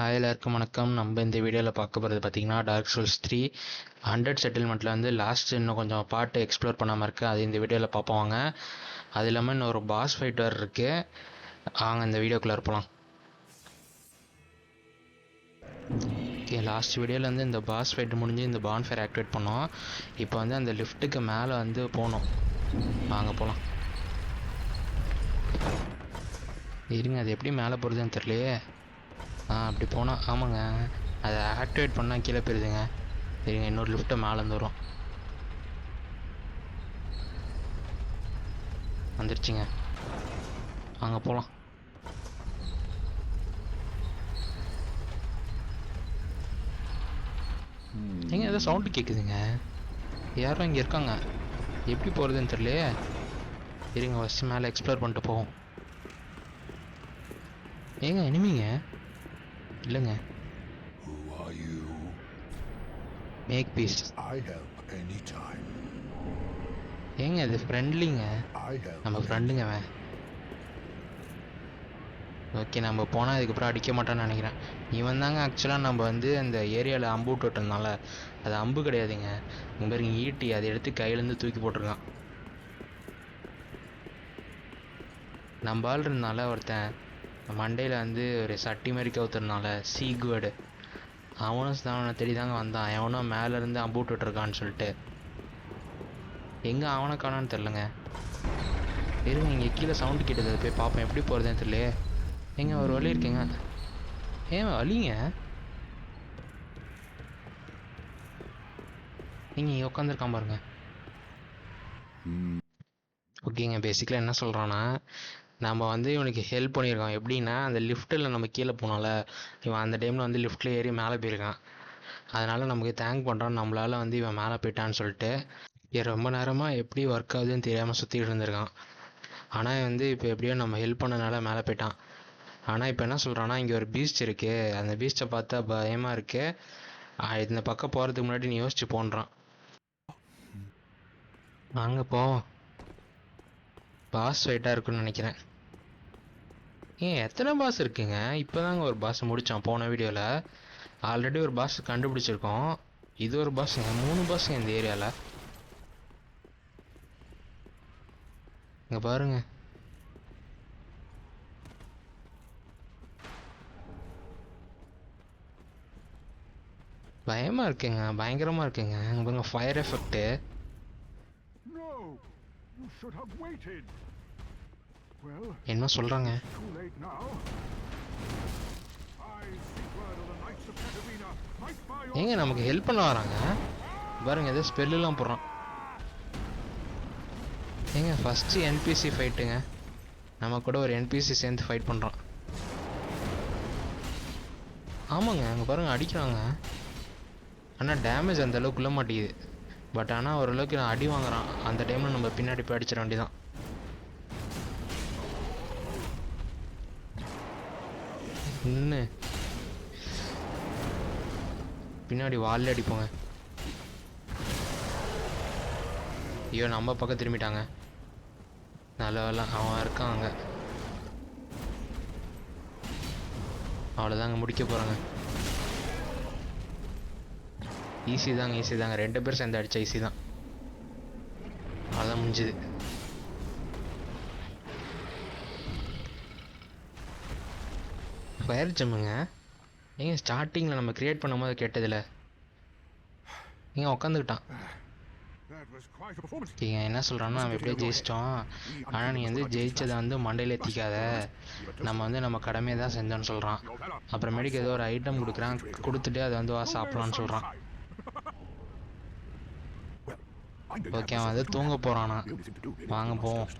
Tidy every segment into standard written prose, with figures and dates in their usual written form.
எல்லாருக்கும் வணக்கம். நம்ம இந்த வீடியோவில் பார்க்க போகிறது பார்த்தீங்கன்னா டார்க் சோல்ஸ் 3 100 செட்டில்மெண்ட்டில் வந்து லாஸ்ட் இன்னும் கொஞ்சம் பார்ட்டு எக்ஸ்ப்ளோர் பண்ணாமல் இருக்குது. அது இந்த வீடியோவில் பார்ப்போம். அது இல்லாமல் இன்னொரு பாஸ் ஃபைட் வேறு இருக்குது. இந்த வீடியோக்குள்ளே இருப்பலாம். ஓகே, லாஸ்ட் வீடியோவில் வந்து இந்த பாஸ் ஃபைட் முடிஞ்சு இந்த பான்ஃபயர் ஆக்டிவேட் பண்ணோம். இப்போ வந்து அந்த லிஃப்ட்டுக்கு மேலே வந்து போகணும். போகலாம். இருங்க, அது எப்படி மேலே போகிறதுன்னு தெரியலையே. அப்படி போனால் ஆமாங்க, அதை ஆக்டிவேட் பண்ணால் கீழே போயிருதுங்க. சரிங்க, இன்னொரு லிஃப்ட்டை மேலேருந்து வரும். வந்துருச்சுங்க, அங்கே போகலாம். ஏங்க ஏதோ சவுண்டு கேட்குதுங்க. யாரும் இங்கே இருக்காங்க. எப்படி போகிறதுன்னு தெரியலையே. இருங்க, ஃபஸ்ட்டு மேலே எக்ஸ்ப்ளோர் பண்ணிட்டு போவோம். ஏங்க இனிமீங்க இல்லைங்க. Make peace. ஏங்க இது ஃப்ரெண்ட்லிங்க, நம்ம ஃப்ரெண்டுங்க அவன். ஓகே, நம்ம போனால் அதுக்கப்புறம் அடிக்க மாட்டான்னு நினைக்கிறேன். இவன் தாங்க ஆக்சுவலாக நம்ம வந்து அந்த ஏரியாவில் அம்பு விட்டுட்டனால அது அம்பு கிடையாதுங்க. இங்கே பாருங்க, ஈட்டி அதை எடுத்து கையிலேருந்து தூக்கி போட்டிருக்கான். நம்ம ஆள் இருந்தால ஒருத்தன் மண்டையில் வந்து ஒரு சட்டி மாதிரி கவுத்துறதுனால சீக்வேர்டு அவனும் அவனை தேடி தாங்க வந்தான். எவனும் மேலேருந்து அம்பு விட்டுட்ருக்கான்னு சொல்லிட்டு. எங்கே அவனை காணான்னு தெரிலங்க. இருங்க, இங்கே கீழே சவுண்டு கேட்டது, அதை போய் பார்ப்பேன். எப்படி போகிறதுன்னு தெரியலையே. எங்க ஒரு வழி இருக்குங்க. ஏன் வழிங்க, நீங்கள் இங்கே உட்காந்துருக்கான் பாருங்க. ஓகேங்க, பேசிக்கலாக என்ன சொல்கிறான்னா, நம்ம வந்து இவனுக்கு ஹெல்ப் பண்ணியிருக்கோம். எப்படின்னா, அந்த லிஃப்ட்டில் நம்ம கீழே போனோம்ல, இவன் அந்த டைமில் வந்து லிஃப்ட்டில் ஏறி மேலே போயிருக்கான். அதனால் நமக்கு தேங்க் பண்ணுறான், நம்மளால் வந்து இவன் மேலே போயிட்டான்னு சொல்லிட்டு. ரொம்ப நேரமாக எப்படி ஒர்க் ஆகுதுன்னு தெரியாமல் சுற்றிட்டு இருந்திருக்கான். ஆனால் வந்து இப்போ எப்படியோ நம்ம ஹெல்ப் பண்ணனால மேலே போயிட்டான். ஆனால் இப்போ என்ன சொல்கிறான்னா, இங்கே ஒரு பீச் இருக்குது, அந்த பீச்சை பார்த்தா பயமாக இருக்குது, இந்த பக்கம் போகிறதுக்கு முன்னாடி நீ யோசிச்சு போன்றான். அங்கே போவோம். பாஸ் ஃபைட்டாக இருக்குன்னு நினைக்கிறேன். எத்தனை பாஸ் இருக்குங்க? இப்போ தாங்க ஒரு பாஸ் முடித்தான் போன வீடியோவில். ஆல்ரெடி ஒரு பாஸ் கண்டுபிடிச்சிருக்கோம். இது ஒரு பாஸுங்க, 3 பாஸுங்க இந்த ஏரியாவில். இங்கே பாருங்க, பயமாக இருக்குங்க, பயங்கரமாக இருக்குங்க. இங்கே பாருங்க, ஃபயர் எஃபெக்ட்டு. என்ன சொல்கிறாங்க? ஏங்க நமக்கு ஹெல்ப் பண்ண வராங்க பாருங்க, ஏதோ ஸ்பெல்லாம் போடுறான். ஏங்க ஃபஸ்ட்டு என்பிசி ஃபைட்டுங்க, நம்ம கூட ஒரு என்பிசி சேர்ந்து ஃபைட் பண்ணுறான். ஆமாங்க, அங்கே பாருங்கள் அடிக்கிறாங்க. ஆனால் டேமேஜ் அந்த அளவுக்கு உள்ள மாட்டேங்குது. பட் ஆனால் ஓரளவுக்கு நான் அடி வாங்குறான். அந்த டைமில் நம்ம பின்னாடி போய் அடிச்சிட வேண்டியதான். இன்னும் பின்னாடி வால்ல அடிப்போங்க. ஐயோ, நம்ம பக்கம் திரும்பிட்டாங்க. நல்ல வேலை அவன் இருக்கான் அங்கே. அவ்வளோதாங்க, முடிக்க போகிறாங்க. ஈஸி தாங்க, ஈஸி தாங்க. 2 பேர் சேர்ந்து அடித்தா ஈஸி தான். அதான் முடிஞ்சுது. ஃபயர் ஜம்முங்க. ஏங்க ஸ்டார்டிங்கில் நம்ம க்ரியேட் பண்ணும் போது கேட்டதில்ல. நீங்கள் உட்காந்துக்கிட்டான். நீங்கள் என்ன சொல்கிறான்னா, நம்ம எப்படியே ஜெயிச்சிட்டோம், ஆனால் நீ வந்து ஜெயிச்சதை வந்து மண்டையில் ஏற்றிக்காத, நம்ம வந்து நம்ம கடமையை தான் செஞ்சோன்னு சொல்கிறான். அப்புறமேட்டுக்கு ஏதோ ஒரு ஐட்டம் கொடுக்குறான், கொடுத்துட்டு அதை வந்து சாப்பிட்லான்னு சொல்கிறான். ஓகே, அவன் வந்து தூங்க போகிறானா. வாங்க போவோம்.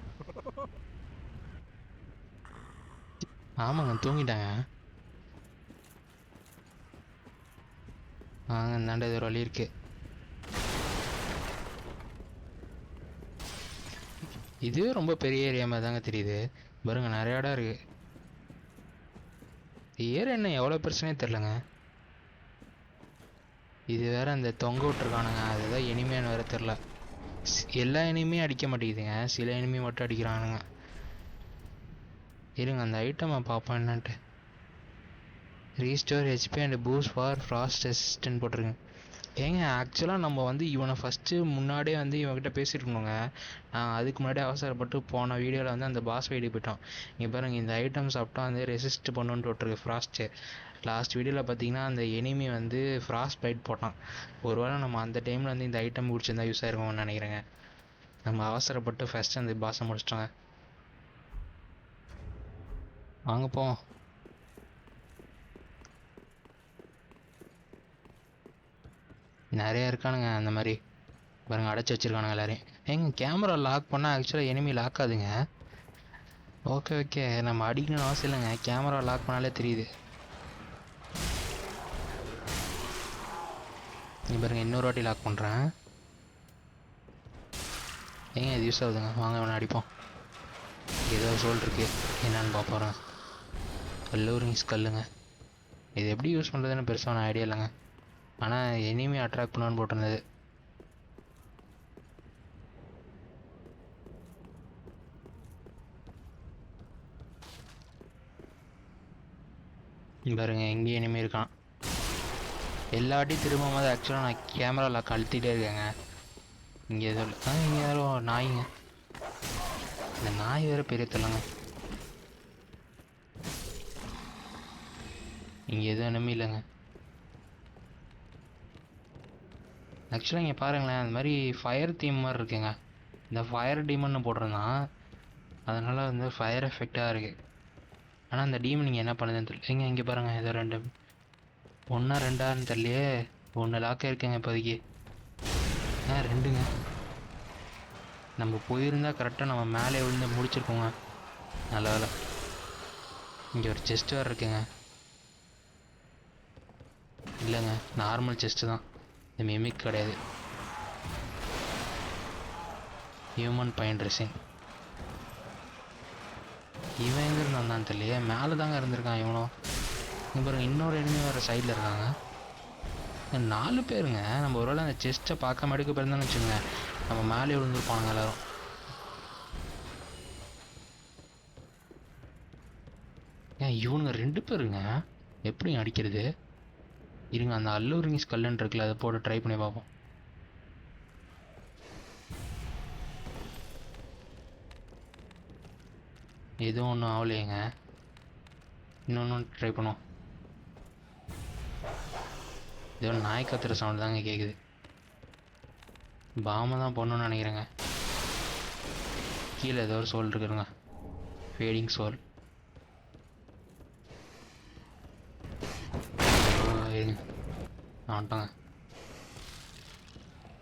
ஆமாங்க, தூங்கிட்டாங்க. இந்தாண்ட ஏதோ ஒரு வழி இருக்குது. இதுவே ரொம்ப பெரிய ஏரியா மாதிரி தாங்க தெரியுது. பாருங்க, நிறைய இடம் இருக்குது. ஏரியா என்ன எவ்வளோ பிரச்சனையே தெரிலங்க. இது வேறு அந்த தொங்க விட்டுருக்கானுங்க, அதுதான் எனிமையானு வேறு தெரில. எல்லா எனிமையும் அடிக்க மாட்டேங்குதுங்க, சில எனிமி மட்டும் அடிக்கிறானுங்க. இருங்க, அந்த ஐட்டமை பார்ப்போம் என்னன்ட்டு. Restore HP and boost for frost resistant போட்டிருங்க. ஏங்க ஆக்சுவலாக நம்ம வந்து இவனை ஃபஸ்ட்டு முன்னாடியே வந்து இவன்கிட்ட பேசியிருக்கணுங்க. அதுக்கு முன்னாடி அவசரப்பட்டு போன வீடியோவில் வந்து அந்த பாஸ் வீடியோ போயிட்டோம். இங்கே பாருங்கள், இந்த ஐட்டம் சாப்பிட்டா வந்து ரெசிஸ்ட் பண்ணுன்னு போட்டிருக்கு ஃப்ராஸ்ட்டு. லாஸ்ட் வீடியோவில் பார்த்தீங்கன்னா அந்த எனிமி வந்து ஃப்ராஸ்ட் பைட் போட்டான். ஒருவேளை நம்ம அந்த டைமில் வந்து இந்த ஐட்டம் பிடிச்சிருந்தா யூஸ் ஆயிருக்கும்னு நினைக்கிறேங்க. நம்ம அவசரப்பட்டு ஃபஸ்ட்டு அந்த பாஸை முடிச்சிட்டோங்க. வாங்க போவோம். நிறையா இருக்கானுங்க அந்த மாதிரி பாருங்கள், அடைச்சி வச்சுருக்கானுங்க எல்லாரையும். ஏங்க கேமரா லாக் பண்ணால் ஆக்சுவலாக எனிமி லாக் ஆகுதுங்க. ஓகே நம்ம அடிக்கணும்னு அவசியம் இல்லைங்க, கேமரா லாக் பண்ணாலே தெரியுது. நீ பாருங்கள், இன்னொரு வாட்டி லாக் பண்ணுறேன். ஏங்க இது யூஸ் ஆகுதுங்க, வாங்க வேணா அடிப்போம். ஏதோ சோல் இருக்கு, என்னான்னு பார்ப்போம். கல்லூரிங் ஸ்கல்லுங்க. இது எப்படி யூஸ் பண்ணுறதுன்னு பெருசான ஐடியா இல்லைங்க. ஆனால் எனிமி அட்ராக்ட் பண்ணுவான்னு போட்டிருந்தது. பாருங்க, எங்கேயும் எனிமி இருக்கான். எல்லா வாட்டியும் திரும்பும் போது ஆக்சுவலாக நான் கேமராவில் கழுத்திட்டே இருக்கேங்க. இங்கே எதோ இங்கே யாரோ நாய்ங்க. இந்த நாய் வேறு பெரிய தொல்லைங்க. இங்கே எதுவும் எனிமி இல்லைங்க. ஆக்சுவலாக இங்கே பாருங்களேன், அந்த மாதிரி ஃபயர் தீம் மாதிரி இருக்குங்க. இந்த ஃபயர் டீமன்னு போட்டிருந்தான், அதனால் வந்து ஃபயர் எஃபெக்டாக இருக்குது. ஆனால் அந்த டீமன் நீங்கள் என்ன பண்ணுதுன்னு தெரியல. இங்கே பாருங்கள், ஏதோ ரெண்டு ஒன்றா ரெண்டான்னு தெரியலையே. ஒன்று லாக்காக இருக்குங்க இப்போதைக்கு. ரெண்டுங்க. நம்ம போயிருந்தால் கரெக்டாக நம்ம மேலே விழுந்து முடிச்சிருக்கோங்க. நல்ல வேலை. இங்கே ஒரு செஸ்ட் வேறு இருக்குங்க. இல்லைங்க, நார்மல் செஸ்ட்டு தான், இந்த மிமிக் கிடையாது. Human fine dressing. இவன் எங்கே இருந்தான்னு தெரியலையே, மேலே தாங்க இருந்திருக்கான் இவனும். இங்கே பாருங்க, இன்னொரு எனிமி வேறு சைடில் இருக்காங்க. 4 பேருங்க. நம்ம ஒருவேளை அந்த செஸ்ட்டை பார்க்காம எடுக்க போயிருந்தான்னு வச்சுக்கோங்க, நம்ம மேலே விழுந்துருப்பானுங்க எல்லோரும். இவனுங்க 2 பேருங்க, எப்படி அடிக்கிறது? இருங்க, அந்த அல்லூரிங் ஸ்கல்லுன்னு இருக்குல்ல, அதை போட்டு ட்ரை பண்ணி பார்ப்போம். எதுவும் ஒன்றும் ஆகலையேங்க. இன்னொன்று ட்ரை பண்ணுவோம். ஏதோ நாய் கத்துற சவுண்ட் தாங்க கேட்குது. பாமை தான் போடணுன்னு நினைக்கிறேங்க. கீழே ஏதோ ஒரு சோல் இருக்குதுங்க, ஃபேடிங் சோல். ஆட்டாங்க,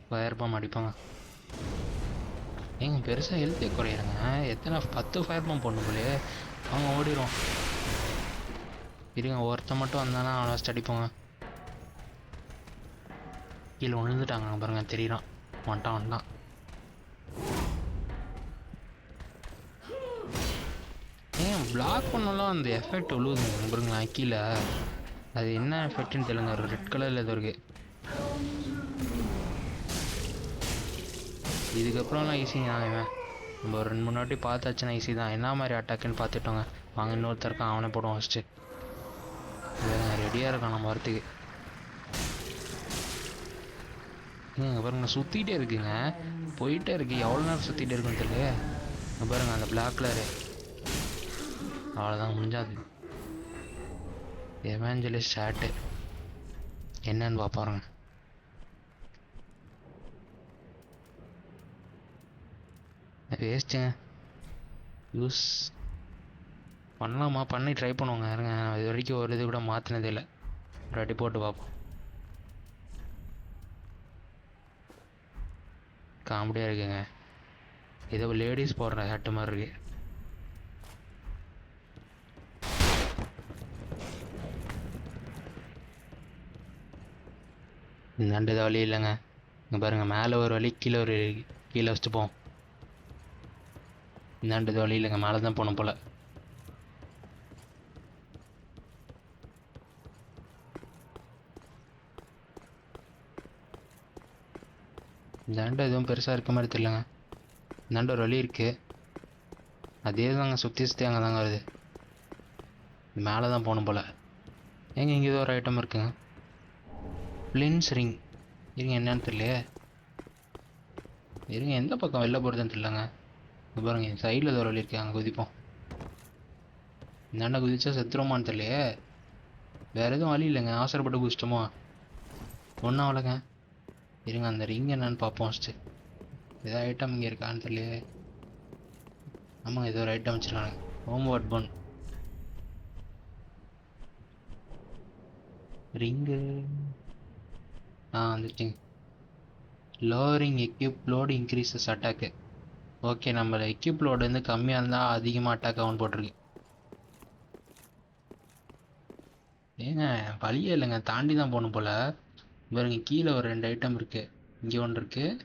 ஃபயர் பாம் அடிப்பாங்க. ஏங்க பெருசாக ஹெல்த்தே குறையிறங்க. எத்தனை 10 ஃபயர் பாம் போடணும் போலே. அவங்க ஓடிடும். இருங்க, ஒருத்தன் மட்டும் வந்தானா அவனை ஃபஸ்ட் அடிப்போங்க. கீழே விழுந்துட்டாங்க பாருங்க, தெரியுறான். வந்துட்டான். ஏன் பிளாக் பண்ணலாம் அந்த எஃபெக்ட் விழுவுதுங்க பாருங்களா கீழே. அது என்ன எஃபெக்ட்னு தெரியலங்க, ஒரு ரெட் கலரில் எதோ இருக்கு. இதுக்கப்புறம்லாம் ஈஸிங்க. இவன் நம்ம ஒரு 2-3 வாட்டி பார்த்தாச்சுன்னா ஈஸி தான். என்ன மாதிரி அட்டாக்குன்னு பார்த்துட்டோங்க. வாங்க, இன்னொருத்தருக்கான், அவனை போடுவோம் ஃபஸ்ட்டு. ரெடியாக இருக்கான் நம்ம வரத்துக்கு. பாருங்க, சுற்றிக்கிட்டே இருக்குங்க, போயிட்டே இருக்கு. எவ்வளோ நேரம் சுற்றிட்டே இருக்குன்னு தெரியல. பாருங்க அந்த பிளாக் கலரு. அவ்வளோதான், முடிஞ்சாது. எவாஞ்சலிஸ்ட் ஷாட்டு என்னன்னு பார்ப்பாருங்க. வேஸ்ட்டுங்க. யூஸ் பண்ணலாமா? பண்ணி ட்ரை பண்ணுவோங்க. இருங்க, இது வரைக்கும் ஒரு இது கூட மாற்றினதே இல்லை. ஒரு வாட்டி போட்டு பார்ப்போம். காமெடியாக இருக்குங்க. ஏதோ லேடிஸ் போடுற ஹேட்டு மாதிரி இருக்கு. இந்தாண்டு இது வழி இல்லைங்க. இங்கே பாருங்கள், மேலே ஒரு வழி, கீழே ஒரு கீழே வச்சுட்டு போவோம். இந்தாண்டு இது வழி இல்லைங்க, மேலே தான் போகணும் போல். இந்தாண்டு எதுவும் பெருசாக இருக்க மாதிரி தெரியலங்க. இந்தாண்டு ஒரு வழி இருக்குது, அதே தாங்க சுற்றி அங்கே தாங்க வருது. மேலே தான் போகணும் போல். ஏங்க இங்கே ஏதோ ஒரு ஐட்டம் இருக்குங்க. பிளின்ஸ் ரிங். இருங்க என்னன்னு தெரியலையே. இருங்க எந்த பக்கம் வெளில போகிறதுன்னு தெரியலங்க. இங்கே பாருங்க சைடில் ஏதோ ஒரு வழி இருக்கு, அங்கே குதிப்போம். இந்தாண்டா குதிச்சா செத்துருமான்னு தெரியலையே. வேறு எதுவும் வழி இல்லைங்க, அவசரப்பட்டு குதிச்சிட்டோமா? ஒன்றும் அவ்வளோங்க. இருங்க அந்த ரிங் என்னன்னு பார்ப்போம் ஃபஸ்ட்டு. ஏதோ ஐட்டம் இங்கே இருக்கான்னு தெரியலையே. ஆமாங்க ஏதோ ஒரு ஐட்டம் வச்சுருக்காங்க. Home what pun ring. வந்துச்சுங்க. Lowering equip load increases attack. Okay, நம்ம எக்யூப் லோடு வந்து கம்மியாக இருந்தால் அதிகமாக அட்டாக் ஆகும்னு போட்டிருக்கு. ஏங்க வழியே இல்லைங்க, தாண்டி தான் போகணும் போல். பாருங்க கீழே ஒரு 2 ஐட்டம் இருக்குது. இங்கே ஒன்று இருக்குது,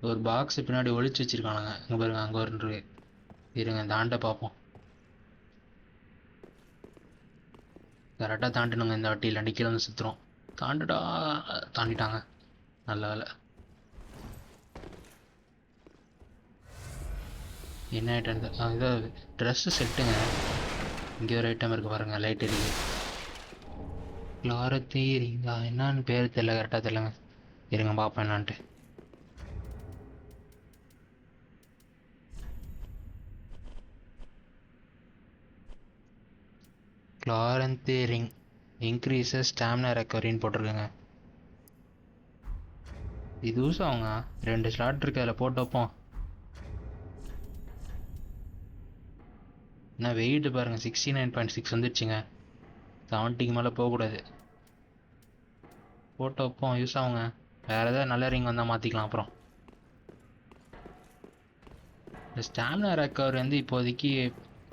ஒரு பாக்ஸ் பின்னாடி ஒளிச்சு வச்சுருக்கானுங்க. இங்கே பாருங்க அங்கே ஒன்று இருக்கு. இருங்க தாண்ட பார்ப்போம். கரெக்டாக தாண்டினுங்க இந்த வாட்டி, இல்லாண்டி கீழே வந்து சுற்றுறோம். தாண்டுடா. தாண்டிட்டாங்க, நல்ல வேலை. என்ன ஐட்டம் இது? ட்ரெஸ்ஸு செட்டுங்க. இங்கே ஒரு ஐட்டம் இருக்குது பாருங்கள், லைட் எரியுது. கிளாரத்தி ரிங்கா என்னான்னு பேர் தெரியல, கரெக்டாக தெரியலங்க. இருங்க பார்ப்பேன் என்னான்ட்டு. கிளாரந்தி ரிங் இன்க்ரீசஸ் ஸ்டாமினா ரெக்கவரின்னு போட்டிருக்கேங்க. இது யூஸ் ஆகுங்க, 2 ஸ்லாட் இருக்கு, அதில் போட்டு வைப்போம். என்ன வெயிட் பாருங்க, 69.6 வந்துடுச்சுங்க. 70க்கு மேலே போகக்கூடாது. போட்டு வைப்போம், யூஸ் ஆகுங்க. வேறு ஏதாவது நல்ல ரிங் வந்தால் மாற்றிக்கலாம் அப்புறம். இந்த ஸ்டாமினா ரெக்கவரி வந்து இப்போதைக்கு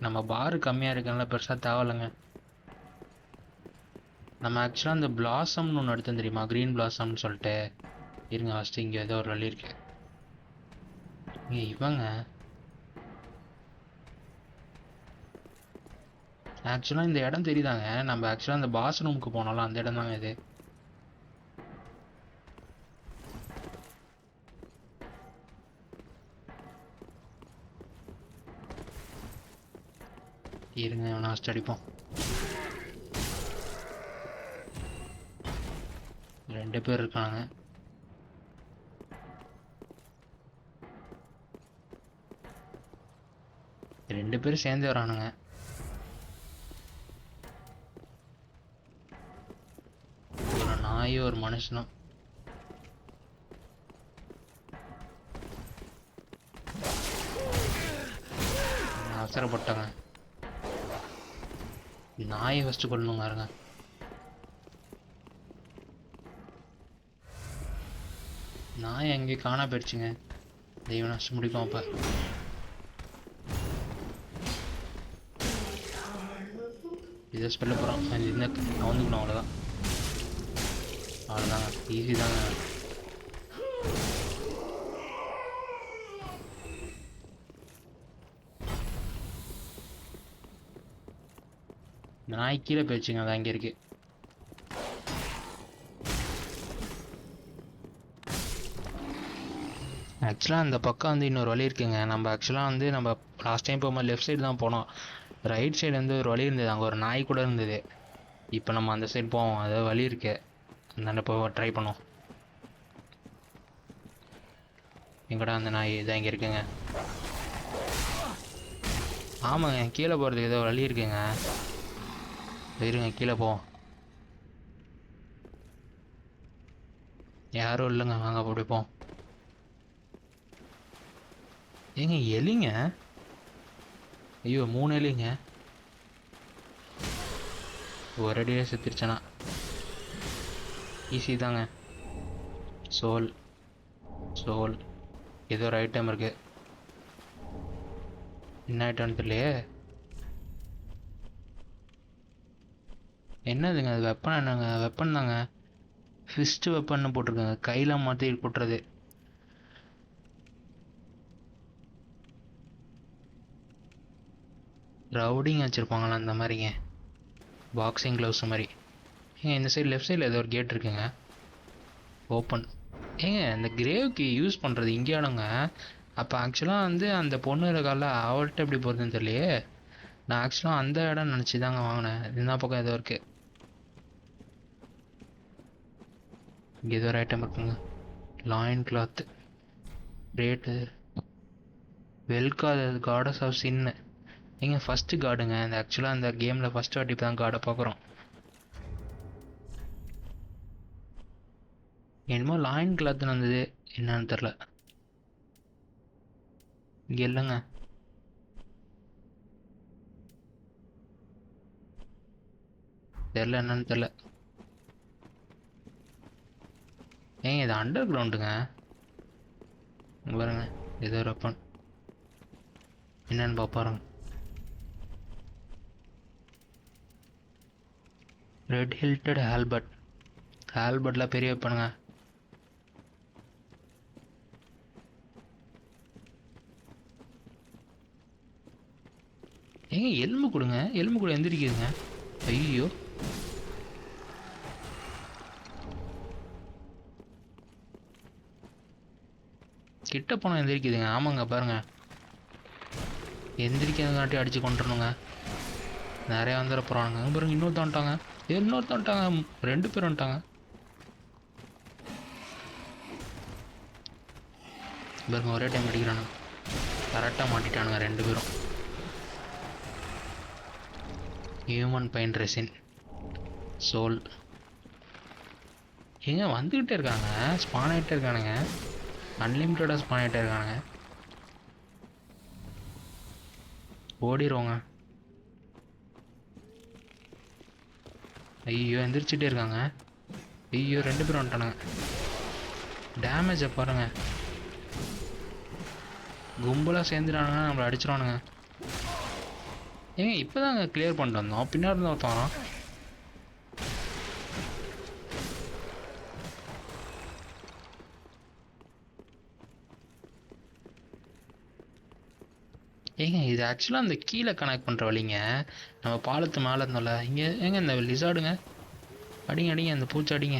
நம்ம பாரு கம்மியாக இருக்கனால பெருசாக தேவையில்லைங்க. நம்ம ஆக்சுவலாக அந்த பிளாசம்னு ஒன்று எடுத்தோம் தெரியுமா, க்ரீன் பிளாசம்னு சொல்லிட்டு. இருங்க ஃபஸ்ட்டு இங்கே ஏதோ ஒரு வழி இருக்கு. இவங்க ஆக்சுவலாக இந்த இடம் தெரியுதாங்க, நம்ம ஆக்சுவலாக அந்த பாஸ் ரூமுக்கு போனாலும் அந்த இடம் தாங்க இது. இருங்க நான் ஃபஸ்ட் அடிப்போம். 2 பேர் இருக்காங்க. ரெண்டு பேரும் சேர்ந்து வரானுங்க. ஒரு நாய் ஒரு மனுஷனும். அவசரப்பட்டாங்க. நாயை ஃபஸ்ட்டு கொள்ளணுங்க. இருங்க நாய் எங்கேயும் காணா போயிடுச்சுங்க. தெய்வம் நஷ்டம் முடிக்கும். அப்போ இதை ஸ்பெல்ல போகிறோம், இந்த கவுந்துக்கணும். அவ்வளோதான், அவ்வளோதாங்க, ஈஸி தாங்க. இந்த நாய் கீழே போயிடுச்சுங்க, அது அங்கே இருக்கு. ஆக்சுவலாக அந்த பக்கம் வந்து இன்னொரு வழி இருக்குங்க. நம்ம ஆக்சுவலாக வந்து நம்ம லாஸ்ட் டைம் போகும்போது லெஃப்ட் சைடு தான் போனோம். ரைட் சைடு வந்து ஒரு வழி இருந்தது, அங்கே ஒரு நாய் கூட இருந்தது. இப்போ நம்ம அந்த சைடு போவோம், அதாவது வழி இருக்கு, அந்த போய் ட்ரை பண்ணுவோம். எங்கடா அந்த நாய்? இதான் இங்கே இருக்குங்க. ஆமாங்க, கீழே போகிறதுக்கு ஏதோ வழி இருக்குங்க. இருங்க கீழே போவோம். யாரும் இல்லைங்க, வாங்க அப்படி போவோம். ஏங்க எலிங்க, ஐயோ 3 எலிங்க. ஒரு அடியே செத்துருச்சனா, ஈஸி தாங்க. சோல் சோல் ஏதோ ஒரு ஐட்டம் இருக்கு. என்ன ஐட்டம்னு தெரியலையே. என்னதுங்க அது? வெப்பன் என்னங்க? வெப்பன் தாங்க, ஃபிஸ்ட் வெப்பன்னு போட்டிருக்காங்க, கையில் மாற்றி போட்டுறது. ரவுடிங் வச்சுருப்பாங்களா அந்த மாதிரிங்க, பாக்ஸிங் க்ளவுஸ் மாதிரி. ஏங்க இந்த சைடு லெஃப்ட் சைடில் ஏதோ ஒரு கேட் இருக்குங்க, ஓப்பன். ஏங்க இந்த கிரேவுக்கு யூஸ் பண்ணுறது இங்கே ஆனுங்க. அப்போ ஆக்சுவலாக வந்து அந்த பொண்ணு இருக்கால, அவள்கிட்ட எப்படி போகிறதுன்னு தெரியலையே. நான் ஆக்சுவலாக அந்த இடம் நினச்சி தாங்க வாங்கினேன். இந்த பக்கம் ஏதோ இருக்குது. இங்கே ஏதோ ஒரு ஐட்டம் இருக்குங்க. Loincloth rate Velka the goddess of sin. நீங்கள் ஃபஸ்ட்டு கார்டுங்க. இந்த ஆக்சுவலாக அந்த கேமில் ஃபஸ்ட் வாட்டி தான் கார்டை பார்க்குறோம். என்னமோ லாயின் கிளாத்துன்னு வந்தது, என்னன்னு தெரில. இங்கே இல்லைங்க. தெரில என்னன்னு தெரில. ஏங்க இது அண்டர் கிரவுண்டுங்க. பாருங்க ஏதோ ஒரு வெப்பன் என்னன்னு பார்ப்பாருங்க. ரெட் ஹில்டட் ஹால்பர்ட்லாம் பெரிய வெப்பனுங்க. ஏங்க எலும்பு கொடுங்க, எலும்பு கூட எந்திரிக்குதுங்க. ஐயோ கிட்ட போனால் எந்திரிக்குதுங்க. ஆமாங்க பாருங்க, எந்திரிக்கிறதுக்காட்டி அடித்து கொண்டுறணுங்க. நிறையா வந்துட போகிறானுங்க. பாருங்க இன்னொருத்த வந்துட்டாங்க, வந்துட்டாங்க, 2 பேர் வந்துட்டாங்க. பாருங்க ஒரே டைம் அடிக்கிறானுங்க. கரெக்டாக மாட்டிட்டானுங்க 2 பேரும். ஹியூமன் பெயின் ரெசின் சோல் ஏங்க வந்துக்கிட்டே இருக்காங்க, ஸ்பான் ஆகிட்டே இருக்கானுங்க. அன்லிமிட்டடாக ஸ்பான் ஆகிட்டே இருக்கானுங்க. ஓடிடுவோங்க. ஐயோ எந்திரிச்சிட்டே இருக்காங்க. ஐயோ 2 பேரும் வந்துட்டானுங்க. டேமேஜை பாருங்க, கும்பலாக சேர்ந்துட்டானுங்க, நம்மளை அடிச்சிடானுங்க. ஏங்க இப்போ தாங்க கிளியர் பண்ணிட்டு வந்தோம், பின்னாடி இருந்து ஒருத்தவன். ஏங்க இது ஆக்சுவலாக அந்த கீழே கனெக்ட் பண்ணுற வழிங்க. நம்ம பாலத்து மேலே இருந்தோம்ல, இங்கே ஏங்க இந்த லிசார்டுங்க. அடிங்க அடிங்க, அந்த பூச்சி அடிங்க.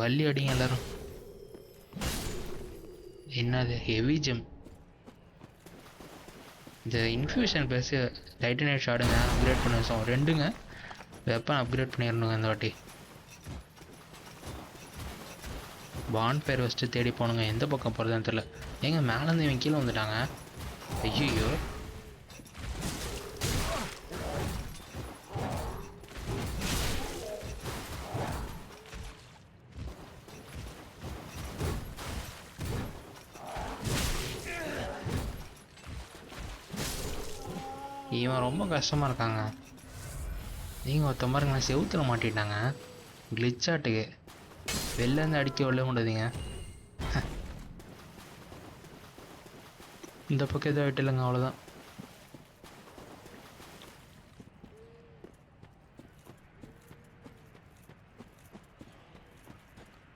பல்லி அடிங்க எல்லாரும். என்னது ஹெவி ஜெம். இந்த இன்ஃபியூஷன் ப்ளஸ் டைட்டனேட் ஷார்டுங்க அப்கிரேட் பண்ண 2ங்க வெப்பன் அப்கிரேட் பண்ணிடணுங்க இந்த வாட்டி. பான் பேர் வச்சுட்டு தேடி போகணுங்க. எந்த பக்கம் போகிறதுன்னு தெரில. ஏங்க மேலேருந்து இவன் கீழே வந்துட்டாங்க. ஐயோ இவன் ரொம்ப கஷ்டமாக இருக்காங்க. நீங்கள் ஒருத்த மாதிரிங்க செவுத்தில் மாட்டிட்டாங்க கிளிச்சாட்டுக்கு. வெளிலேருந்து அடிக்க விட முடியாதுங்க. இந்த பக்கம் எதுவும் ஆகிட்டு இல்லைங்க, அவ்வளோதான்.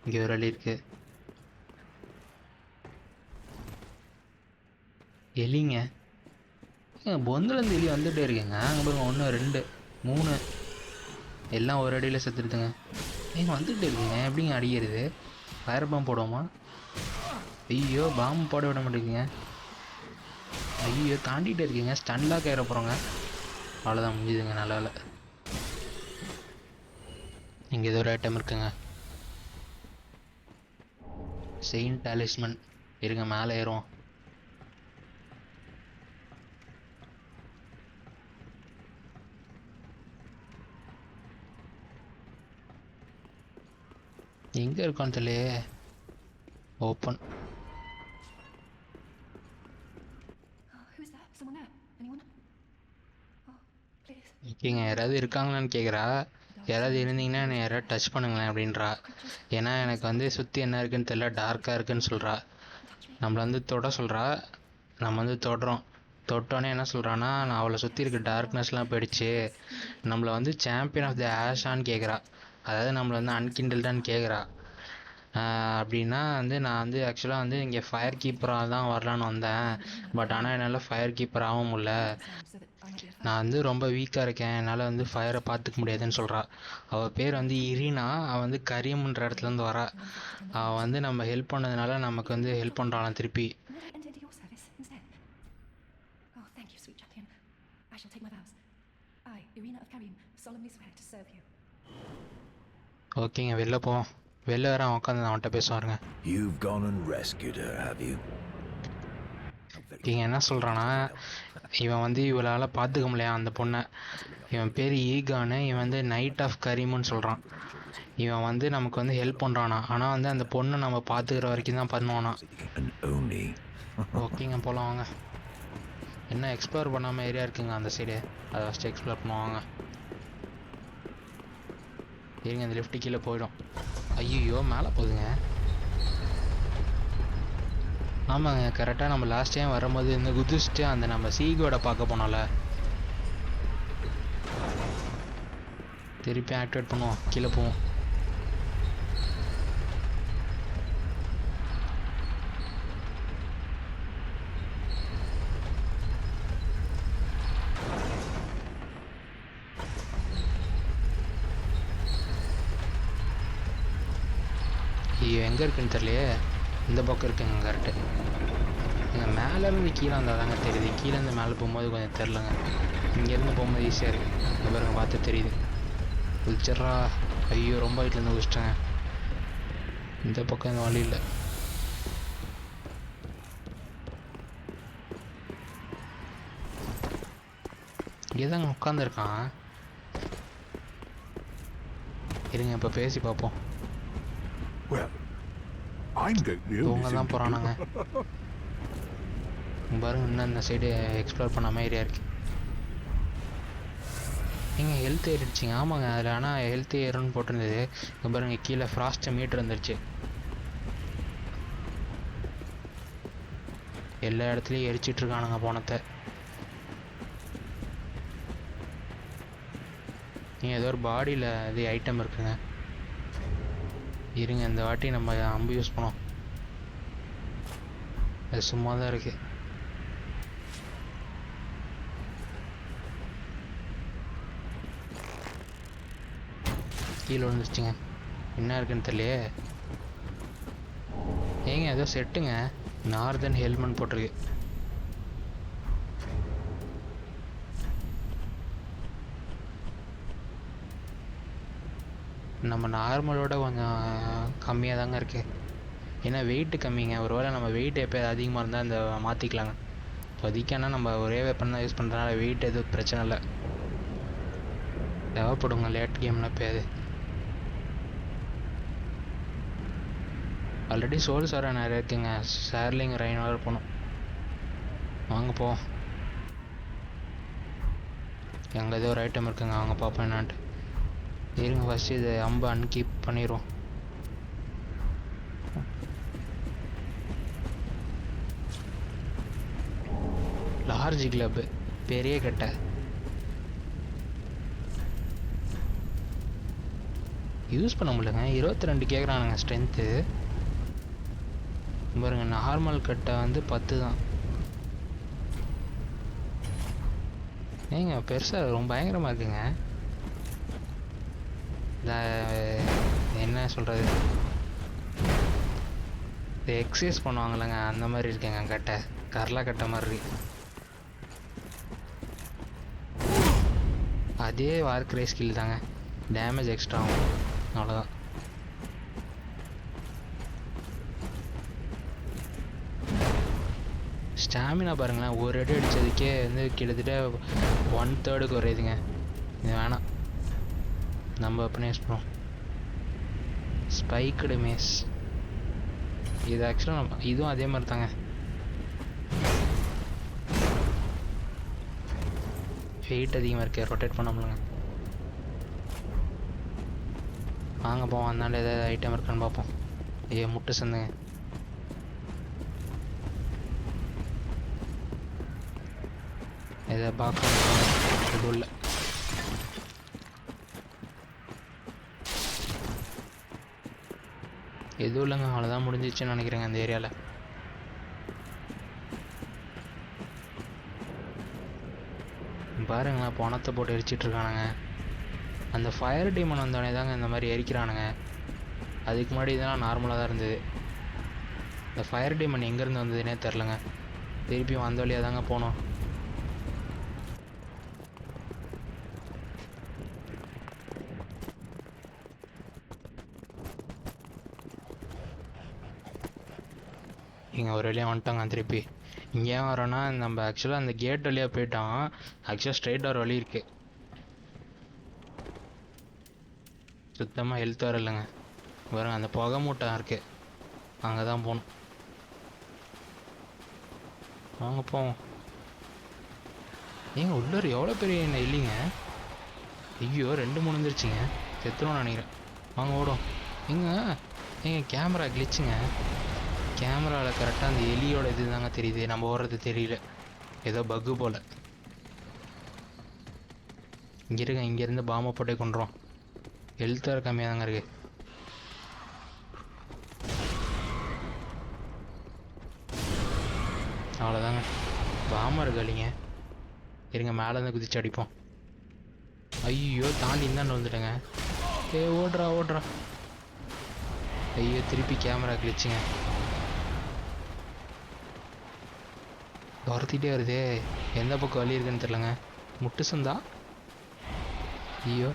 இங்கே ஒரு வழி இருக்கு. எலிங்க பொந்துலேருந்து எலி வந்துகிட்டே இருக்குங்க. அங்கே பாருங்க 1 2 3 எல்லாம் ஒரு அடியில் செத்துடுதுங்க. நீங்கள் வந்துகிட்டே இருக்குங்க, எப்படிங்க அடிக்கிறது? ஃபயர் பாம்பு போடுவோமா? ஐயோ பாம்பு போட விட மாட்டேங்குங்க. ஐயோ தாண்டிகிட்டே இருக்கீங்க, ஸ்டன்லாக ஏற போகிறோங்க. அவ்வளோதான் முடிஞ்சுதுங்க. நல்ல வேலை. இங்கே ஏதோ ஒரு ஐட்டம் இருக்குங்க. செயின்ட் டாலிஸ்மன் இருங்க, மேலே ஏறுவோம். எங்கே இருக்கோன்னு தெரியலையே. ஓப்பன். ஓகேங்க, யாராவது இருக்காங்களான்னு கேட்குறா. யாராவது இருந்தீங்கன்னா என்னை யாராவது டச் பண்ணுங்களேன் அப்படின்றா. ஏன்னா எனக்கு வந்து சுற்றி என்ன இருக்குன்னு தெரியல, டார்க்காக இருக்குன்னு சொல்கிறா. நம்மளை வந்து தொட சொல்கிறா. நம்ம வந்து தொடுறோம். தொட்டோன்னே என்ன சொல்கிறான்னா, நான் அவளை சுற்றி இருக்க டார்க்னஸ்லாம் போயிடுச்சு, நம்மளை வந்து சாம்பியன் ஆஃப் த ஆஷான்னு கேட்குறா. அதாவது நம்மளை வந்து அன்கிண்டில்டான்னு கேட்குறா. அப்படின்னா வந்து நான் வந்து ஆக்சுவலாக வந்து இங்கே ஃபயர் கீப்பராக தான் வரலான்னு வந்தேன். பட் ஆனால் என்னால் ஃபயர் கீப்பர் ஆக முடியல. நான் வந்து ரொம்ப வீக்காக இருக்கேன், என்னால் வந்து ஃபயரை பார்த்துக்க முடியாதுன்னு சொல்கிறா. அவள் பேர் வந்து இரினா. அவள் வந்து கரியம்ன்ற இடத்துலேருந்து வரா. அவள் வந்து நம்ம ஹெல்ப் பண்ணதுனால நமக்கு வந்து ஹெல்ப் பண்ணுறாளாம் திருப்பி. I shall take my vows. I, Irina of Karim, solemnly swear to serve you. ஓகேங்க, வெளில போவோம். வெளில வேற அவன் உட்காந்து அவன்கிட்ட பேசுவாருங்க. You've gone and rescued her, have you? இவன் என்ன சொல்கிறான்னா, இவன் வந்து இவளால் பார்த்துக்க முடியா அந்த பொண்ணை. இவன் பேர் ஈகானு. இவன் வந்து நைட் ஆஃப் கரீமுன்னு சொல்கிறான். இவன் வந்து நமக்கு வந்து ஹெல்ப் பண்ணுறானா, ஆனால் வந்து அந்த பொண்ணை நம்ம பார்த்துக்கிற வரைக்கும் தான் பண்ணுவானா. ஓகேங்க, போகலாம் வாங்க. என்ன எக்ஸ்ப்ளோர் பண்ணாமல் ஏரியா இருக்குங்க அந்த சைடு, அதை ஃபஸ்ட்டு எக்ஸ்ப்ளோர் பண்ணுவாங்க. இருங்க, இந்த லிஃப்ட்டு கீழே போயிடும். ஐயோ, மேலே போகுதுங்க. ஆமாங்க, கரெக்டாக நம்ம லாஸ்ட் டைம் வரும்போது இந்த குதிச்சுட்டு அந்த நம்ம சீகோட பார்க்க போனோம்ல, திருப்பி ஆக்டிவேட் பண்ணுவோம். கீழே போவோம். ஐயோ, எங்கே இருக்குன்னு தெரியலையே. இந்த பக்கம் இருக்குங்க கரெக்டு. நீங்கள் மேலேருந்து கீழே வந்தால் தாங்க தெரியுது. கீழேருந்து மேலே போகும்போது கொஞ்சம் தெரிலங்க. இங்கேருந்து போகும்போது ஈஸியாக இருக்குது. இந்த பாருங்க, பார்த்து தெரியுது. குதிச்சிட்றா. ஐயோ, ரொம்ப வீட்டிலேருந்து குதிச்சிட்டேங்க. இந்த பக்கம் இந்த வழி இல்லை. இங்கே தாங்க உட்காந்துருக்கான். இருங்க, இப்போ பேசி பார்ப்போம். தூங்க தான் போகிறானுங்க. பாருங்க, இன்னும் இந்த சைடு எக்ஸ்ப்ளோர் பண்ணாமல் ஏரியா இருக்கு. எங்க ஹெல்த் ஏறிடுச்சிங்க. ஆமாங்க, அதில் ஆனால் ஹெல்த் ஏறுன்னு போட்டிருந்தது. இங்கே பாருங்க, கீழே ஃப்ராஸ்ட் மீட்டர் வந்துருச்சு. எல்லா இடத்துலையும் எரிச்சிட்ருக்கானுங்க போனத்தை. ஏதோ ஒரு பாடியில் இது ஐட்டம் இருக்குங்க. இருங்க, இந்த வாட்டி நம்ம அம்பு யூஸ் பண்ணோம். அது சும்மா தான் இருக்கு. கீழே விழுந்துருச்சுங்க. என்ன இருக்குன்னு தெரியலையே. ஏங்க ஏதோ செட்டுங்க, நார்தன் ஹெல்மெட் போட்டிருக்கு. நம்ம நார்மலோட கொஞ்சம் கம்மியாக தாங்க இருக்குது. ஏன்னா வெயிட்டு கம்மிங்க. ஒரு வேளை நம்ம வெயிட் எப்போ அதிகமாக இருந்தால் இந்த மாற்றிக்கலாங்க. இப்போதைக்கானா நம்ம ஒரே வெப்பன் தான் யூஸ் பண்ணுறதுனால வெயிட் எதுவும் பிரச்சனை இல்லை. தேவைப்படுங்க லேட் கேமில் எப்போயாது. ஆல்ரெடி சோல் சாரா நிறைய இருக்குங்க. ஷேர்லிங் ரைனோட போகணும். வாங்க போவோம். எங்கே ஏதோ ஒரு ஐட்டம் இருக்குங்க, வாங்க பார்ப்போம் என்னான்ட்டு. இருங்க, ஃபஸ்ட்டு இதை அம்பு அன்கீப் பண்ணிடுவோம். லார்ஜ் கிளப்பு, பெரிய கட்டை. யூஸ் பண்ண முடியலங்க. 22 கேட்குறானுங்க ஸ்ட்ரென்த்து. பாருங்க, நார்மல் கட்டை வந்து 10 தான். ஏங்க பெருசாக ரொம்ப பயங்கரமாக இருக்குங்க. என்ன சொல்கிறது, இது எக்ஸசைஸ் பண்ணுவாங்கல்லங்க, அந்த மாதிரி இருக்குங்க கட்டை. கரலா கட்டை மாதிரி இருக்கு. அதே வார்க்ரே ஸ்கில் தாங்க, டேமேஜ் எக்ஸ்ட்ரா ஆகும், அவ்வளோதான். ஸ்டாமினா பாருங்களேன், ஒரு அடி அடித்ததுக்கே வந்து கிட்டத்தட்ட 1/3 குறையுதுங்க. இது வேணாம், நம்ம அப்படியே யூஸ் பண்ணுவோம். ஸ்பைக்கடு மேஸ், இது ஆக்சுவலாக நம்ம இதுவும் அதே மாதிரி தாங்க. வெயிட் அதிகமாக இருக்கு, ரொட்டேட் பண்ண முடியலங்க. வாங்க போவோம், அதனால ஏதாவது ஐட்டம் இருக்கான்னு பார்ப்போம். முட்டை சந்துங்க. எதை பார்க்க எதுவும் இல்லை. எதுவும் இல்லைங்க, அவ்வளோதான் முடிஞ்சிச்சுன்னு நினைக்கிறேங்க அந்த ஏரியாவில். பாருங்களேன், பணத்தை போட்டு எரிச்சிட்ருக்கானுங்க. அந்த ஃபயர் டீமன் வந்தோடனே தாங்க இந்த மாதிரி எரிக்கிறானுங்க. அதுக்கு முன்னாடி இதெல்லாம் நார்மலாக தான் இருந்தது. இந்த ஃபயர் டீமன் எங்கேருந்து வந்ததுன்னே தெரிலங்க. திருப்பி வந்த வழியாக தாங்க போனோம். இங்கே ஒரு வழியாக வந்துட்டாங்க திருப்பி. இங்கே ஏன் வரோன்னா நம்ம ஆக்சுவலாக அந்த கேட் வழியாக போயிட்டோம். ஆக்சுவலாக ஸ்ட்ரைட்டாக ஒரு வழி இருக்குது. சுத்தமாக ஹெல்த் வர இல்லைங்க. பாருங்க அந்த புகை மூட்டை இருக்குது, அங்கே தான் போகணும். வாங்க போவோம். ஏங்க உள்ளூர் எவ்வளோ பெரிய என்ன இல்லைங்க. ஐயோ 2-3 வந்துருச்சுங்க. செத்துருவோம் நினைக்கிறேன். வாங்க ஓடும். எங்க கேமரா கிளிச்சுங்க. கேமராவில் கரெக்டாக அந்த எலியோட இது தாங்க தெரியுது, நம்ம ஓடுறது தெரியல. ஏதோ பக்கு போல். இங்கே இருங்க, இங்கேருந்து பாம்பை போட்டே கொண்டுருவோம். ஹெல்த் வேறு கம்மியாக தாங்க இருக்கு. அவ்வளோதாங்க, பாம்பு இருக்கு இல்லைங்க. இருங்க மேலேருந்து குதிச்சு அடிப்போம். ஐயோ தாண்டி இந்தாண்டு வந்துட்டேங்க. ஓடுறா. ஐயோ திருப்பி கேமரா கிழிச்சுங்க. துரத்திட்டே வருதே, எந்த பக்கம் வழி இருக்குன்னு தெரிலங்க. முட்டு சந்தா. ஐயோ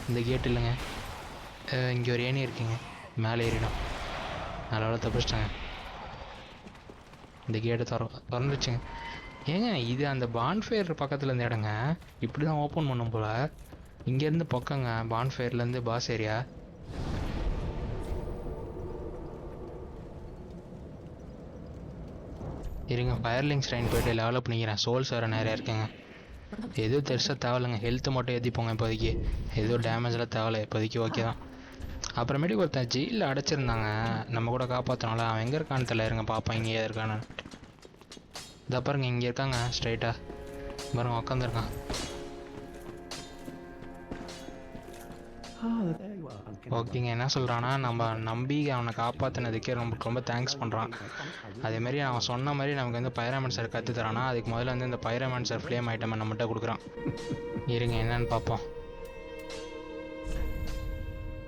இந்த கேட் இல்லைங்க. இங்கே ஒரு ஏணி இருக்குங்க, மேலே ஏறிடும். நல்ல தப்பிச்சிட்டாங்க. இந்த கேட்டை திறந்துச்சுங்க. ஏங்க இது அந்த பான்ஃபயர் பக்கத்தில் இருந்த இடங்க. இப்படி தான் ஓப்பன் பண்ணும் போல். இங்கேருந்து பக்கங்க பான்ஃபயர்லேருந்து பாஸ் ஏரியா. இருங்க ஃபயர்லிங்ஸ் ட்ரெயின் போய்ட்டு டெவலப் பண்ணிக்கிறேன். சோல்ஸ் வேறு நிறையா இருக்குங்க. எதுவும் பெருசாக தேவையில்லைங்க, ஹெல்த்து மட்டும் ஏற்றிப்போங்க இப்போதைக்கு. எதுவும் டேமேஜெலாம் தேவையில்லை இப்போதைக்கு, ஓகே தான். அப்புறமேட்டுக்கு ஒருத்தன் ஜெயிலில் அடைச்சிருந்தாங்க, நம்ம கூட காப்பாற்றனால. அவன் எங்கே இருக்கான்னு தெரியல, இருங்க பாப்பா இங்கே இருக்கான்னு. இதை பாருங்க இங்கே இருக்காங்க ஸ்ட்ரைட்டாக பாருங்க, உக்காந்துருக்கான். ஓகேங்க, என்ன சொல்கிறான்னா நம்ம நம்பி அவனை காப்பாற்றினதுக்கே ரொம்ப தேங்க்ஸ் பண்ணுறான். அதேமாரி அவன் சொன்ன மாதிரி நமக்கு வந்து பைராமென்சர் கற்று தரானா. அதுக்கு முதல்ல வந்து இந்த பைராமென்சர் ஃப்ளேம் ஐட்டம் நம்மகிட்ட கொடுக்குறான். இருங்க என்னன்னு பார்ப்போம்.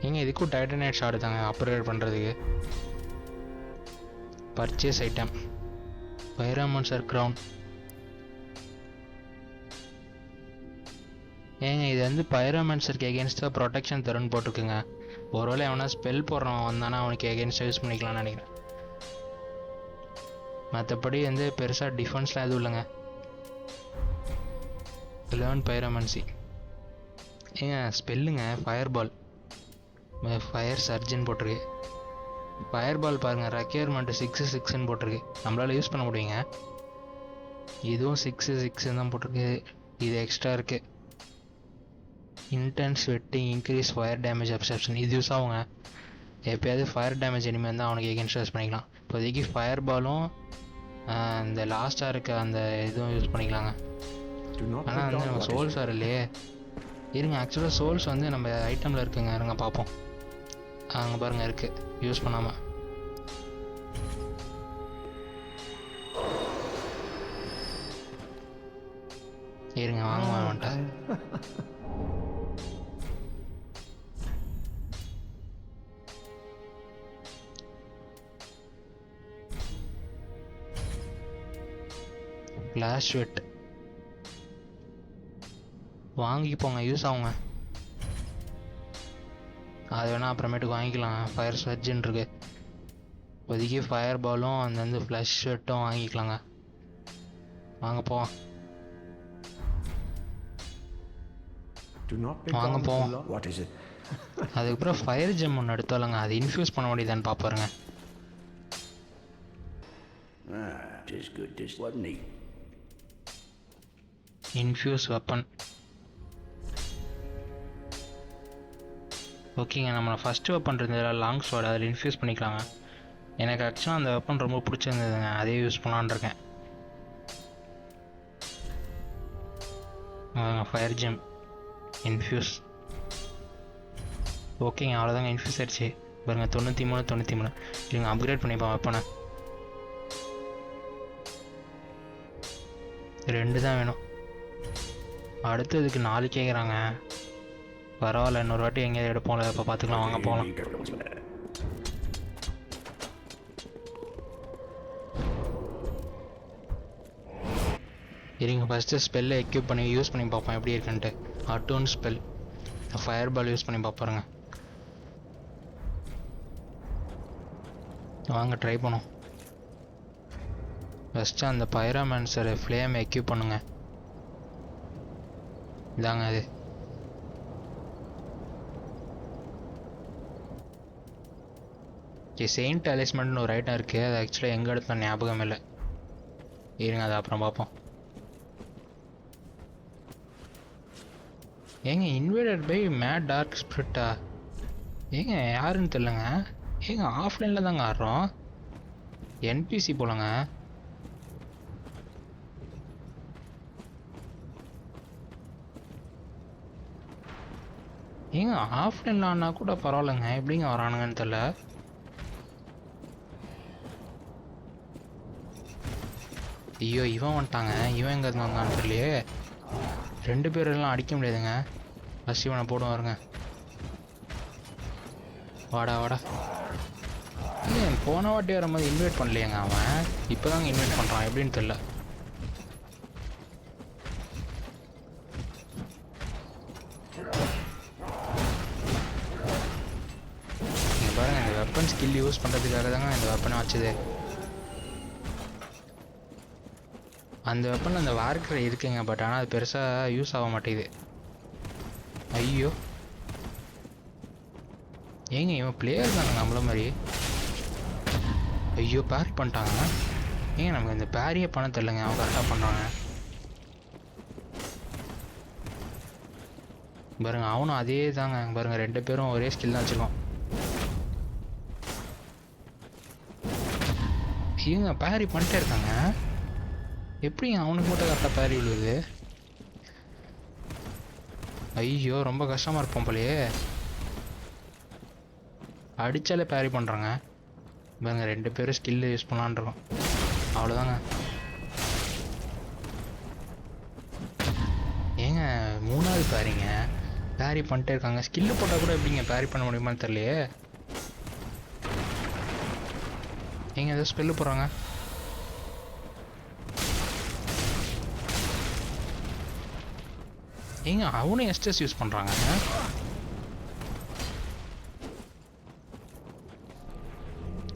ஏங்க இதுக்கும் டைட்டனைட் ஷார்ட் தாங்க அப்கிரேட் பண்ணுறதுக்கு. Purchase item pyromancer crown. ஏங்க இது வந்து பைரோமென்சருக்கு எகென்ஸ்டாக ப்ரொடெக்ஷன் தருன்னு போட்டிருக்குங்க. ஒருவேளை எவனா ஸ்பெல் போடுறவன் வந்தானா அவனுக்கு எகென்ஸ்டாக யூஸ் பண்ணிக்கலாம்னு நினைக்கிறேன். மற்றபடி வந்து பெருசாக டிஃபென்ஸ்லாம் எதுவும் இல்லைங்க. லேர்ன் பைரோமென்சி. ஏங்க ஸ்பெல்லுங்க ஃபயர் பால், ஃபயர் சர்ஜன் போட்டிருக்கு. ஃபயர் பால் பாருங்கள், ரெக்யர்மெண்ட்டு 6/6ன்னு போட்டிருக்கு. நம்மளால் யூஸ் பண்ண முடியுங்க. இதுவும் 6/6 தான் போட்டிருக்கு. இது எக்ஸ்ட்ரா இருக்குது. Intense wedding increase fire damage absorption. இது யூஸ் ஆகுங்க. எப்போயாவது ஃபயர் டேமேஜ் இனிமேல் இருந்தால் அவனுக்கு எகென்ஸ்டாக யூஸ் பண்ணிக்கலாம். இப்போதைக்கு ஃபயர் பாலும் இந்த லாஸ்ட்டாக இருக்க அந்த இதுவும் யூஸ் பண்ணிக்கலாங்க. ஆனால் வந்து நம்ம சோல்ஸ் வர இல்லையே. இருங்க ஆக்சுவலாக சோல்ஸ் வந்து நம்ம ஐட்டமில் இருக்குங்க, இருங்க பார்ப்போம். அங்கே பாருங்கள் இருக்குது, யூஸ் பண்ணாமல். இருங்க வாங்க வந்துட்டேன். ஃப்ளாஷ் வெட் வாங்கிப்போங்க, யூஸ் ஆகுங்க. அது வேணால் அப்புறமேட்டுக்கு வாங்கிக்கலாம். ஃபயர் சர்ஜன் இருக்கு. இப்போதைக்கு ஃபயர் பாலும் அந்த வந்து ஃப்ளாஷ் வெட்டும் வாங்கிக்கலாங்க. வாங்க போவோம். வாங்க போவோம். அதுக்கப்புறம் ஃபயர் ஜெம் ஒன்று எடுத்தாலங்க, அது இன்ஃபியூஸ் பண்ண முடியுதான்னு பார்ப்பாருங்க. Infuse weapon. ஓகேங்க, நம்ம ஃபஸ்ட்டு வெப்பன் இருந்ததில் லாங் ஸ்வாட், அதில் இன்ஃபியூஸ் பண்ணிக்கலாங்க. எனக்கு ஆக்சுவலாக அந்த வெப்பன் ரொம்ப பிடிச்சிருந்ததுங்க, அதே யூஸ் பண்ணலான்னு இருக்கேன். Fire GeM infuse. ஓகேங்க அவ்வளோதாங்க, இன்ஃபியூஸ் ஆயிடுச்சு பாருங்கள். 93 இவங்க அப்கிரேட் பண்ணிப்போம் வெப்பனை. 2 தான் வேணும். அடுத்ததுக்கு 4 கேட்குறாங்க. பரவாயில்ல, இன்னொரு வாட்டி எங்கேயாவது எடுப்போம்ல, இப்போ பார்த்துக்கலாம். வாங்க போகலாம். இருங்க ஃபஸ்ட்டு ஸ்பெல்லை எக்யூப் பண்ணி யூஸ் பண்ணி பார்ப்போம் எப்படி இருக்குன்ட்டு. அட்டோன் ஸ்பெல் ஃபயர் பால் யூஸ் பண்ணி பார்ப்பாருங்க. வாங்க ட்ரை பண்ணோம். ஃபஸ்ட்டு அந்த பைரோமான்சர் ஃப்ளேம் எக்யூப் பண்ணுங்க. இதாங்க அது. செயின்ட் டாலிஸ்மன்னு ஒரு ஐட்டம் இருக்குது. அது ஆக்சுவலாக எங்கே எடுத்தோம் ஞாபகம் இல்லை. இருங்க அதை அப்புறம் பார்ப்போம். ஏங்க இன்வைடட் பை மேட் டார்க் ஸ்பிரிட்டா? ஏங்க யாருன்னு தெரியலங்க. ஏங்க ஆஃப்லைனில் தாங்க ஆடுறோம். என்பிசி போலங்க. ஏங்க ஆஃப்லைனில் ஆனா கூட பரவாயில்லைங்க, எப்படிங்க வரானுங்கன்னு தெரில. ஐயோ இவன் வந்துட்டாங்க. இவன் எங்கே இருந்து வந்தான்னு தெரியலையே. 2 பேரெல்லாம் அடிக்க முடியாதுங்க. ஃபஸ்ட் இவனை போடும் வருங்க. வாடா வாடா. ஏன் போன வாட்டி வரும்போது இன்வைட் பண்ணலையேங்க அவன். இப்போ தாங்க இன்வைட் பண்ணுறான், எப்படின்னு தெரில. நீங்கள் பாருங்கள், இந்த வெப்பன் ஸ்கில் யூஸ் பண்ணுறதுக்காக தாங்க இந்த வெப்பனை வச்சது. அந்த வெப்பனில் அந்த வார்க்கரை இருக்குங்க, பட் ஆனால் அது பெருசாக யூஸ் ஆக மாட்டேங்குது. ஐயோ ஏங்க இவன் பிளேயர் தாங்க நம்மள மாதிரி. ஐயோ பேரி பண்ணிட்டாங்க. ஏங்க நமக்கு இந்த பேரியே பண்ண தெரிலங்க, அவன் கரெக்டாக பண்ணுறாங்க. பாருங்க அவனும் அதே தாங்க. பாருங்க 2 பேரும் ஒரே ஸ்கில் தான் வச்சுருக்கோம். ஏங்க பேரி பண்ணிட்டே இருக்காங்க. எப்படி அவனுக்கு மட்டும் கரெக்டாக பேரி விழுது? ஐயோ ரொம்ப கஷ்டமாக இருப்போம் போலையே. அடித்தாலே பேரி பண்ணுறாங்க. பாருங்க 2 பேரும் ஸ்கில்லு யூஸ் பண்ணலான் இருக்கோம். அவ்வளோதாங்க. ஏங்க 3வது பேரிங்க. பேரி பண்ணிட்டே இருக்காங்க. ஸ்கில்லு போட்டால் கூட எப்படிங்க பேரி பண்ண முடியுமான்னு தெரியலையே. ஏங்க ஏதோ ஸ்பெல்லு போடுறாங்க. ஏங்க அவனும் எஸ்டஸ் யூஸ் பண்ணுறாங்க.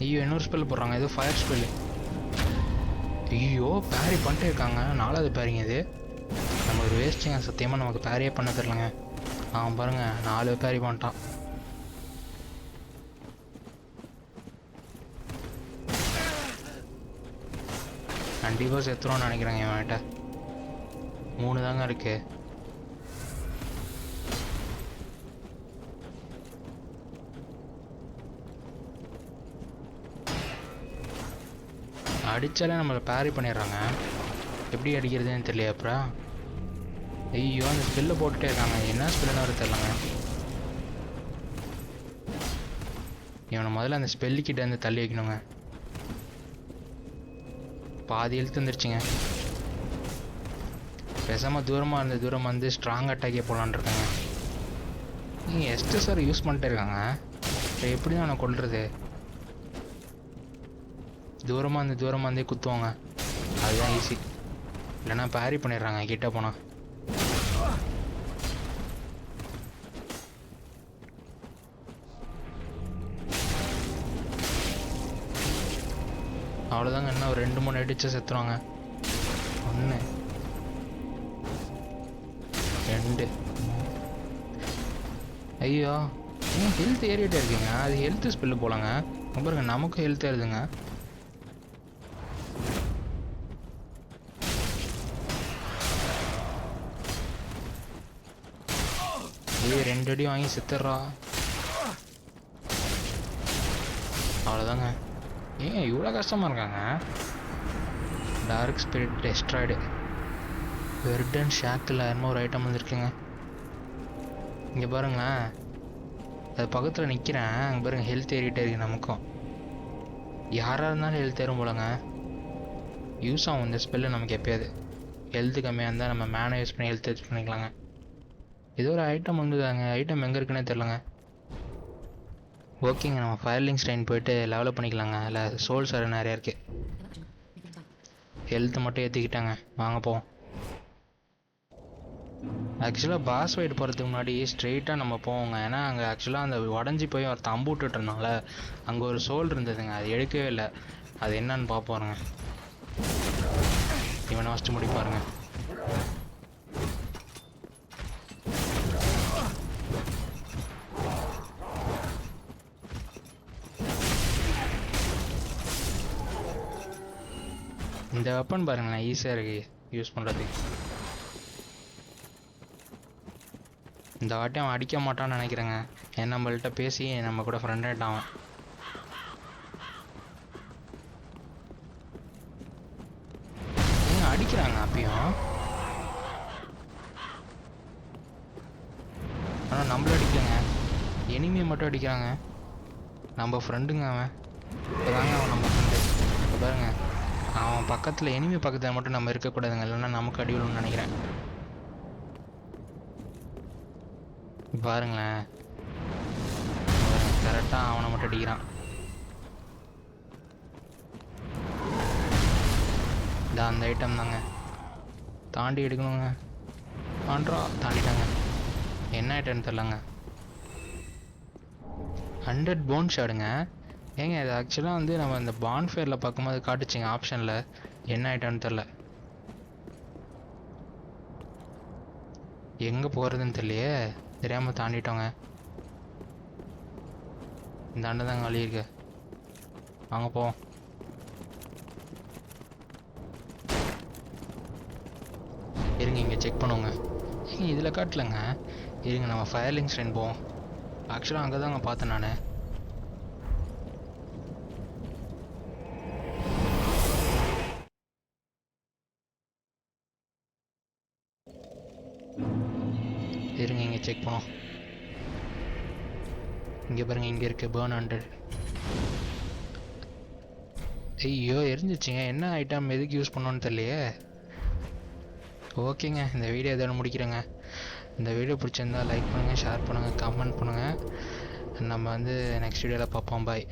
ஐயோ இன்னொரு ஸ்பெல் போடுறாங்க, ஏதோ ஃபயர் ஸ்பெல்லு. ஐயோ பேரி பண்ணிட்டே இருக்காங்க. 4வது பேரிங்க இது. நம்ம ஒரு வேஸ்ட்டுங்க, சத்தியமாக நமக்கு பேரியே பண்ண தெரிலங்க. அவன் பாருங்கள் 4 பேரி பண்ணிட்டான். கண்டிப்பாக செத்துருவோன்னு நினைக்கிறேங்க. இவன்கிட்ட 3 தாங்க இருக்கு. அடித்தாலே நம்மளை பேரி பண்ணிடுறாங்க. எப்படி அடிக்கிறதுன்னு தெரியல. அப்புறம் ஐயோ அந்த ஸ்பெல்லை போட்டுகிட்டே இருக்காங்க. என்ன ஸ்பெல்லுன்னு வர தெரிலங்க. இவனை முதல்ல அந்த ஸ்பெல்லுக்கிட்ட இருந்து தள்ளி வைக்கணுங்க. பாதி எழுத்து வந்துருச்சுங்க. பேசாமல் தூரம் வந்து ஸ்ட்ராங் அட்டாக்கே போகலான் இருக்காங்க. நீங்கள் எஸ்ட்டு சார் யூஸ் பண்ணிட்டே இருக்காங்க. இப்போ எப்படி தான் அவனை கொள்வது? தூரமாக இருந்தே குத்துவாங்க, அதுதான் ஈஸி. இல்லைன்னா பேரி பண்ணிடுறாங்க கிட்ட போனால். அவ்வளோதாங்க. இன்னும் ஒரு 2-3 அடிச்சு செத்துருவாங்க. 1 2. ஐயோ ஏன் ஹெல்த் ஏறிட்டே இருக்கீங்க? அது ஹெல்த் ஸ்பெல்லு போலங்க. பாருங்க நமக்கும் ஹெல்த் ஏறுதுங்க. ஐயோ 2 அடி வாங்கி செத்துடுறா. அவ்வளோதாங்க. ஏங்க இவ்வளோ கஷ்டமாக இருக்காங்க. Dark spirit destroyed. வெர்டன் ஷாக்கில் இன்னொரு ஐட்டம் வந்துருக்குங்க. இங்கே பாருங்களேன், அது பக்கத்தில் நிற்கிறேன். அங்கே பாருங்க ஹெல்த் ஏறிட்டே இருக்கு. நமக்கும் யாராக இருந்தாலும் ஹெல்த் ஏறும் போலங்க. யூஸ் ஆகும் இந்த ஸ்பெல்லு நமக்கு. எப்போயாவது ஹெல்த்து கம்மியாக இருந்தால் நம்ம மேனை யூஸ் பண்ணி ஹெல்த் யூஸ் பண்ணிக்கலாங்க. ஏதோ ஒரு ஐட்டம் வந்துதாங்க. ஐட்டம் எங்கே இருக்குன்னே தெரிலங்க. ஓகேங்க, நம்ம ஃபயர்லிங் ஸ்ட்ரைன் போய்ட்டு லெவலப் பண்ணிக்கலாங்க. இல்லை சோல்ஸ் வேறு நிறையா இருக்குது. ஹெல்த்து மட்டும் ஏற்றிக்கிட்டாங்க. வாங்க போவோம். ஆக்சுவலாக பாஸ் ஃபைட் போகிறதுக்கு முன்னாடி ஸ்ட்ரெயிட்டாக நம்ம போவோங்க. ஏன்னா அங்கே ஆக்சுவலாக அந்த உடஞ்சி போய் ஒரு தம்பு விட்டுட்டு இருந்தால, அங்கே ஒரு சோல் இருந்ததுங்க. அது எடுக்கவே இல்லை. அது என்னன்னு பார்ப்போங்க. மிஷனை ஃபஸ்ட்டு முடிப்பாருங்க. இந்த வெப்பன் பாருங்களேன், ஈஸியாக இருக்குது யூஸ் பண்ணுறதுக்கு. இந்த வாட்டி அவன் அடிக்க மாட்டான்னு நினைக்கிறேங்க. ஏன் நம்மள்கிட்ட பேசி நம்ம கூட ஃப்ரெண்ட் ஆகிட்டான். அடிக்கிறாங்க அப்பயும், ஆனால் நம்மள அடிக்கலைங்க, எனிமியை மட்டும் அடிக்கிறாங்க. நம்ம ஃப்ரெண்டுங்க அவன், இப்போதாங்க அவன் நம்ம ஃப்ரெண்டு. பாருங்க, அவன் பக்கத்தில் எனிமி பக்கத்தில் மட்டும் நம்ம இருக்கக்கூடாதுங்க, இல்லைன்னா நமக்கு அடி விழுன்னு நினைக்கிறேன். பாருங்களேன், கரெக்டாக அவனை மட்டும் அடிக்கிறான். இந்த அந்த ஐட்டம் தாங்க தாண்டி எடுக்கணுங்க. தாண்டிட்டாங்க. என்ன ஐட்டம்னு தெரிலங்க. 100 போன் ஷாடுங்க. ஏங்க இது ஆக்சுவலாக வந்து நம்ம இந்த பான்ஃபயரில் பார்க்கும்போது காட்டுச்சிங்க ஆப்ஷனில். என்ன ஐட்டம்னு தெரில, எங்கே போகிறதுன்னு தெரியலையே, தெரியாமல் தாண்டிட்டோங்க. இந்த அண்டை தாங்க வழி இருக்கு, வாங்க போவோம். இருங்க இங்கே செக் பண்ணுவோங்க. ஏங்க இதில் காட்டலைங்க, இருங்க நம்ம ஃபயர்லிங் ஸ்ட்ரெயின் போவோம். ஆக்சுவலாக அங்கே தாங்க பார்த்தேன் நான். இருங்க இங்கே செக் பண்ணுவோம். இங்கே பாருங்க, இங்கே இருக்குது burn 100. ஐயோ எரிஞ்சிச்சிங்க. என்ன ஐட்டம் எதுக்கு யூஸ் பண்ணோன்னு தெரியலையே. ஓகேங்க, இந்த வீடியோ இதோட முடிக்கிறேங்க. இந்த வீடியோ பிடிச்சிருந்தா லைக் பண்ணுங்கள், ஷேர் பண்ணுங்கள், கமெண்ட் பண்ணுங்கள். நம்ம வந்து நெக்ஸ்ட் வீடியோவில் பார்ப்போம். பாய்.